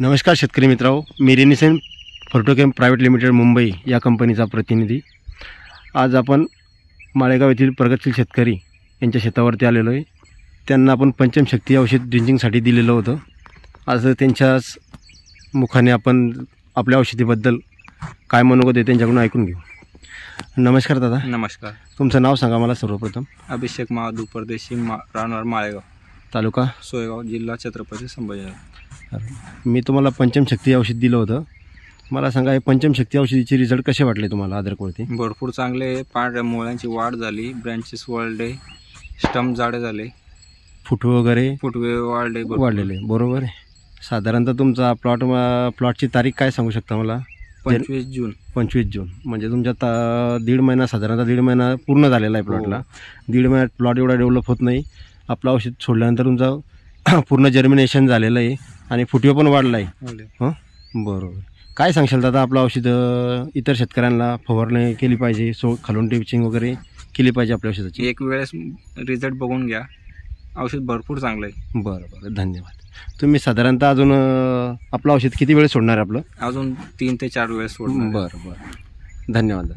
नमस्कार शेतकरी मित्रांनो, मी रेनिसन फोर्टोकेम प्रायव्हेट लिमिटेड मुंबई या कंपनीचा प्रतिनिधी। आज आपण माळेगाव येथील प्रगतशील शेतकरी यांच्या शेतावरती आलेलो आहे। त्यांना आपण पंचमशक्ती औषध ड्रिंचिंगसाठी दिलेलं होतं। आज त्यांच्याच मुखाने आपण आपल्या औषधीबद्दल काय मनोगत आहे त्यांच्याकडून ऐकून घेऊ। नमस्कार दादा। नमस्कार। तुमचं नाव सांगा मला सर्वप्रथम। अभिषेक महादू परदेशी राहणार माळेगाव, तालुका सोयगाव, जिल्हा छत्रपती संभाजीनगर। मी तुम्हाला पंचमशक्ती औषध दिलं होतं, मला सांगा हे पंचमशक्ती औषधीचे रिझल्ट कसे वाटले तुम्हाला अद्रकवरती? भरपूर चांगले। पांढऱ्या मुळ्यांची वाढ झाली, ब्रँचेस वाढले, स्टंप जाडे झाले, फुटवे वाढले, वाढलेले। बरोबर आहे। साधारणतः तुमचा प्लॉटची तारीख काय सांगू शकता मला? 25 जून। 25 जून म्हणजे तुमच्या दीड महिना, साधारणतः दीड महिना पूर्ण झालेला आहे प्लॉटला। दीड महिन्यात प्लॉट एवढा डेव्हलप होत नाही। आपलं औषध सोडल्यानंतर तुमचा पूर्ण जर्मिनेशन झालेलं आहे आणि फुटवे पण वाढला आहे। हां, बरोबर। काय सांगशाल दादा, आपलं औषध इतर शेतकऱ्यांना फवारणी केली पाहिजे, खालून टिचिंग वगैरे केली पाहिजे आपल्या औषधाची? एक वेळेस रिझल्ट बघून घ्या, औषध भरपूर चांगलं आहे। बरं, धन्यवाद। तुम्ही साधारणतः अजून आपलं औषध किती वेळेस सोडणार आहे आपलं? अजून 3 ते 4 वेळेस सोडणार। बरं, धन्यवाद।